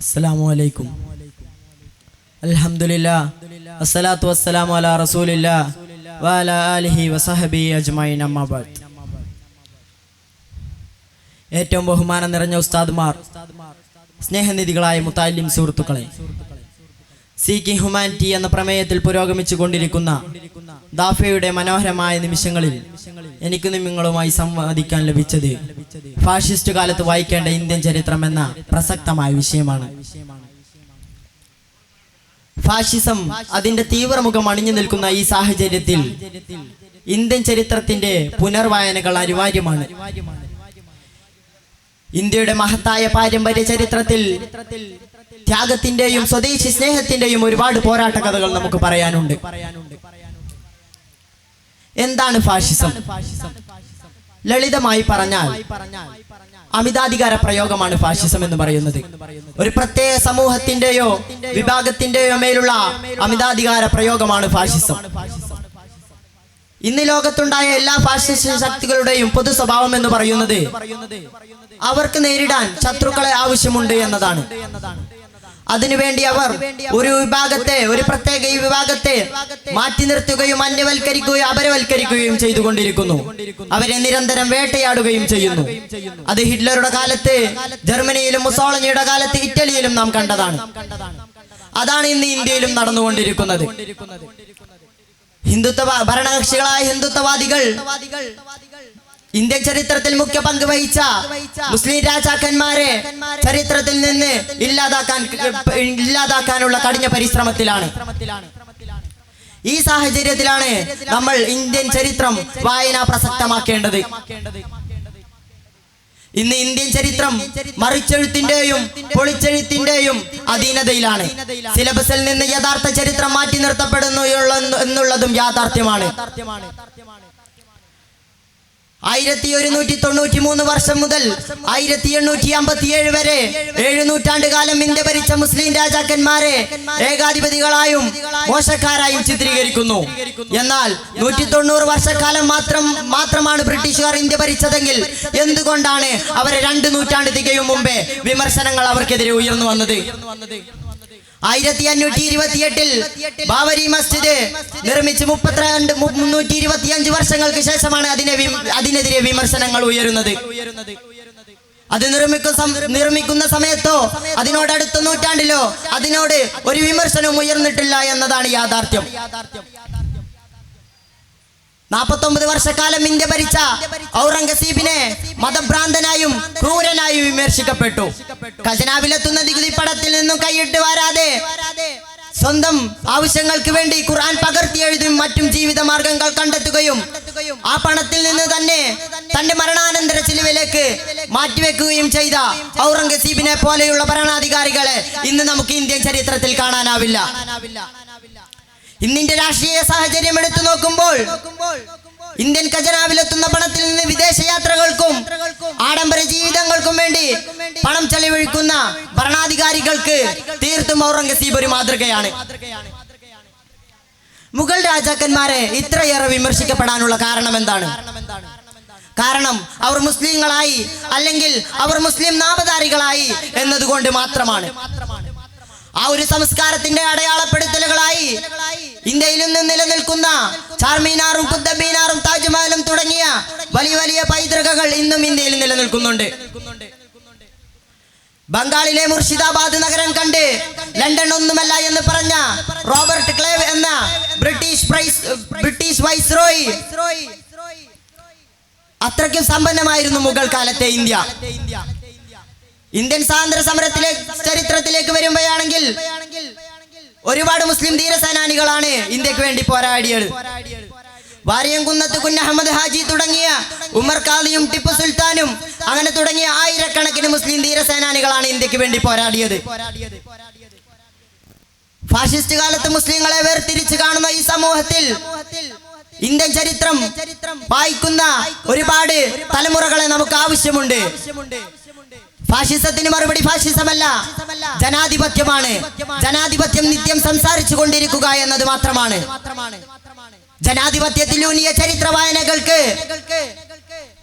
അസ്സലാമു അലൈക്കും. അൽഹംദുലില്ലാഹ് വസ്സലാത്തു വസ്സലാമു അലാ റസൂലില്ലാഹ് വഅലാ ആലിഹി വസഹബിഹി അജ്മഈൻ. അമ്മാ ബഅദ്. ഏറ്റവും ബഹുമാനം നിറഞ്ഞ ഉസ്താദ്മാർ, സ്നേഹനിധികളായ മുത്തഅല്ലിം സുഹൃത്തുക്കളെ, സീക്കിംഗ് ഹ്യൂമാനിറ്റി എന്ന പ്രമേയത്തിൽ പുരോഗമിച്ചു കൊണ്ടിരിക്കുന്ന ദാഫയുടെ മനോഹരമായ നിമിഷങ്ങളിൽ എനിക്ക് നിങ്ങളുമായി സംവാദിക്കാൻ ലഭിച്ചത് ഫാഷിസ്റ്റ് കാലത്ത് വായിക്കേണ്ട ഇന്ത്യൻ ചരിത്രം എന്ന പ്രസക്തമായ വിഷയമാണ്. ഫാഷിസം അതിന്റെ തീവ്രമുഖം അണിഞ്ഞു നിൽക്കുന്ന ഈ സാഹചര്യത്തിൽ ഇന്ത്യൻ ചരിത്രത്തിന്റെ പുനർവായനകൾ അനിവാര്യമാണ്. ഇന്ത്യയുടെ മഹത്തായ പാരമ്പര്യ ചരിത്രത്തിൽ ത്യാഗത്തിന്റെയും സ്വദേശി സ്നേഹത്തിന്റെയും ഒരുപാട് പോരാട്ട കഥകൾ നമുക്ക് പറയാനുണ്ട്. എന്താണ് ഫാഷിസം? ലളിതമായി പറഞ്ഞാൽ അമിതാധികാര പ്രയോഗമാണ് ഫാഷിസം എന്ന് പറയുന്നത്. ഒരു പ്രത്യേക സമൂഹത്തിന്റെയോ വിഭാഗത്തിന്റെയോ മേലുള്ള അമിതാധികാര പ്രയോഗമാണ് ഫാഷിസം. ഇന്ന് ലോകത്തുണ്ടായ എല്ലാ ഫാഷിസ്റ്റ് ശക്തികളുടെയും പൊതു സ്വഭാവം എന്ന് പറയുന്നത് അവർക്ക് നേരിടാൻ ശത്രുക്കളെ ആവശ്യമുണ്ട് എന്നതാണ്. അതിനുവേണ്ടി അവർ ഒരു വിഭാഗത്തെ, ഒരു പ്രത്യേക ഈ വിഭാഗത്തെ മാറ്റി നിർത്തുകയും അന്യവൽക്കരിക്കുകയും അപരവൽക്കരിക്കുകയും ചെയ്തുകൊണ്ടിരിക്കുന്നു. അവരെ നിരന്തരം വേട്ടയാടുകയും ചെയ്യുന്നു. അത് ഹിറ്റ്ലറുടെ കാലത്ത് ജർമ്മനിയിലും മുസോളിനിയുടെ കാലത്ത് ഇറ്റലിയിലും നാം കണ്ടതാണ്. അതാണ് ഇന്ന് ഇന്ത്യയിലും നടന്നുകൊണ്ടിരിക്കുന്നത്. ഹിന്ദുത്വ ഭരണകക്ഷികളായ ഹിന്ദുത്വവാദികൾ ഇന്ത്യൻ ചരിത്രത്തിൽ മുഖ്യ പങ്ക് വഹിച്ച മുസ്ലിം രാജാക്കന്മാരെ ചരിത്രത്തിൽ നിന്ന് ഇല്ലാതാക്കാനുള്ള കഠിന പരിശ്രമത്തിലാണ്. ഈ സാഹചര്യത്തിലാണ് നമ്മൾ ഇന്ത്യൻ ചരിത്രം വായന പ്രസക്തമാക്കേണ്ടത്. ഇന്ന് ഇന്ത്യൻ ചരിത്രം മറിച്ചെഴുത്തിന്റെയും പൊളിച്ചെഴുത്തിന്റെയും അധീനതയിലാണ്. സിലബസിൽ നിന്ന് യഥാർത്ഥ ചരിത്രം മാറ്റി നിർത്തപ്പെടുന്നു എന്നുള്ളതും യാഥാർത്ഥ്യമാണ്. 1193 വർഷം മുതൽ 1857 വരെ 7 നൂറ്റാണ്ട് കാലം ഇന്ത്യ ഭരിച്ച മുസ്ലിം രാജാക്കന്മാരെ ഏകാധിപതികളായും മോശക്കാരായും ചിത്രീകരിക്കുന്നു. എന്നാൽ 190 വർഷക്കാലം മാത്രമാണ് ബ്രിട്ടീഷുകാർ ഇന്ത്യ ഭരിച്ചതെങ്കിൽ എന്തുകൊണ്ടാണ് അവരെ 2 നൂറ്റാണ്ട് തികയും മുമ്പേ വിമർശനങ്ങൾ അവർക്കെതിരെ ഉയർന്നു വന്നത്? 1528 ബാബരി മസ്ജിദ് നിർമ്മിച്ച് 325 വർഷങ്ങൾക്ക് ശേഷമാണ് അതിനെതിരെ വിമർശനങ്ങൾ ഉയരുന്നത്. അത് നിർമ്മിക്കുന്ന സമയത്തോ അതിനോടടുത്ത നൂറ്റാണ്ടിലോ അതിനോട് ഒരു വിമർശനവും ഉയർന്നിട്ടില്ല എന്നതാണ് യാഥാർത്ഥ്യം. 49 വർഷക്കാലം ഇന്ത്യ ഭരിച്ച ഔറംഗസീബിനെ മതഭ്രാന്തനായും ക്രൂരനായും വിമർശിക്കപ്പെട്ടു. ഖജനാവിലെത്തുന്ന നികുതി പണത്തിൽ നിന്നും കൈയിട്ട് വരാതെ സ്വന്തം ആവശ്യങ്ങൾക്ക് വേണ്ടി ഖുർആൻ പകർത്തി എഴുതും മറ്റും ജീവിത മാർഗങ്ങൾ കണ്ടെത്തുകയും ആ പണത്തിൽ നിന്ന് തന്നെ തന്റെ മരണാനന്തര ചിലവിലേക്ക് മാറ്റിവെക്കുകയും ചെയ്ത ഔറംഗസീബിനെ പോലെയുള്ള ഭരണാധികാരികളെ ഇന്ന് നമുക്ക് ഇന്ത്യൻ ചരിത്രത്തിൽ കാണാനാവില്ല. ഇന്നിന്റെ രാഷ്ട്രീയ സാഹചര്യം എടുത്തു നോക്കുമ്പോൾ ഇന്ത്യൻ ഖജനാവിലെത്തുന്ന പണത്തിൽ നിന്ന് വിദേശ യാത്രകൾക്കും ആഡംബര ജീവിതങ്ങൾക്കും വേണ്ടി പണം ചെലവഴിക്കുന്ന ഭരണാധികാരികൾക്ക് തീർത്തും ഔറംഗസീബ് ഒരു മാതൃകയാണ്. മുഗൾ രാജാക്കന്മാരെ ഇത്രയേറെ വിമർശിക്കപ്പെടാനുള്ള കാരണം എന്താണ്? കാരണം അവർ മുസ്ലിങ്ങളായി അല്ലെങ്കിൽ അവർ മുസ്ലിം നാമധാരികളായി എന്നതുകൊണ്ട് മാത്രമാണ്. ആ ഒരു സംസ്കാരത്തിന്റെ അടയാളപ്പെടുത്തലുകളായി ഇന്ത്യയിൽ നിന്ന് നിലനിൽക്കുന്ന ചാർമീനാറും കുത്തബ് താജ്മഹലും തുടങ്ങിയ വലിയ വലിയ പൈതൃകങ്ങൾ ഇന്നും ഇന്ത്യയിൽ നിലനിൽക്കുന്നുണ്ട്. ബംഗാളിലെ മുർഷിദാബാദ് നഗരം കണ്ട് ലണ്ടൻ ഒന്നുമല്ല എന്ന് പറഞ്ഞ റോബർട്ട് ക്ലേവ് എന്ന ബ്രിട്ടീഷ് വൈസ്രോയി അത്രയ്ക്കും സമ്പന്നമായിരുന്നു മുഗൾ കാലത്തെ ഇന്ത്യ. ഇന്ത്യൻ സ്വാതന്ത്ര്യ സമരത്തിലെ ചരിത്രത്തിലേക്ക് വരുമ്പോഴാണെങ്കിൽ ഒരുപാട് മുസ്ലിം ധീരസേനാനികളാണ് ഇന്ത്യക്ക് വേണ്ടി പോരാടിയത്. വാര്യംകുന്നത്ത് കുഞ്ഞഹമ്മദ് ഹാജി തുടങ്ങിയ ഉമർ ഖാദിയും ടിപ്പു സുൽത്താനും അങ്ങനെ തുടങ്ങിയ ആയിരക്കണക്കിന് മുസ്ലിം ധീരസേനാനികളാണ് ഇന്ത്യക്ക് വേണ്ടി പോരാടിയത്. ഫാഷിസ്റ്റ് കാലത്ത് മുസ്ലിങ്ങളെ വേർതിരിച്ച് കാണുന്ന ഈ സമൂഹത്തിൽ ഇന്ത്യൻ ചരിത്രം വായിക്കുന്ന ഒരുപാട് തലമുറകളെ നമുക്ക് ആവശ്യമുണ്ട്. ഫാഷിസത്തിന് മറുപടി ഫാഷിസമല്ല, ജനാധിപത്യമാണ്. ജനാധിപത്യം നിത്യം സംസാരിച്ചു കൊണ്ടിരിക്കുക എന്നത് മാത്രമാണ്. ജനാധിപത്യത്തിലൂന്നിയ ചരിത്ര വായനകൾക്ക്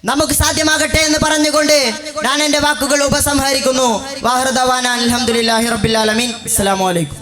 നമുക്ക് സാധ്യമാകട്ടെ എന്ന് പറഞ്ഞുകൊണ്ട് ഞാൻ എൻ്റെ വാക്കുകൾ ഉപസംഹരിക്കുന്നു. വാഹിർ ദഅവാന അൽഹംദുലില്ലാഹി റബ്ബിൽ ആലമീൻ. അസ്സലാമു അലൈക്കും.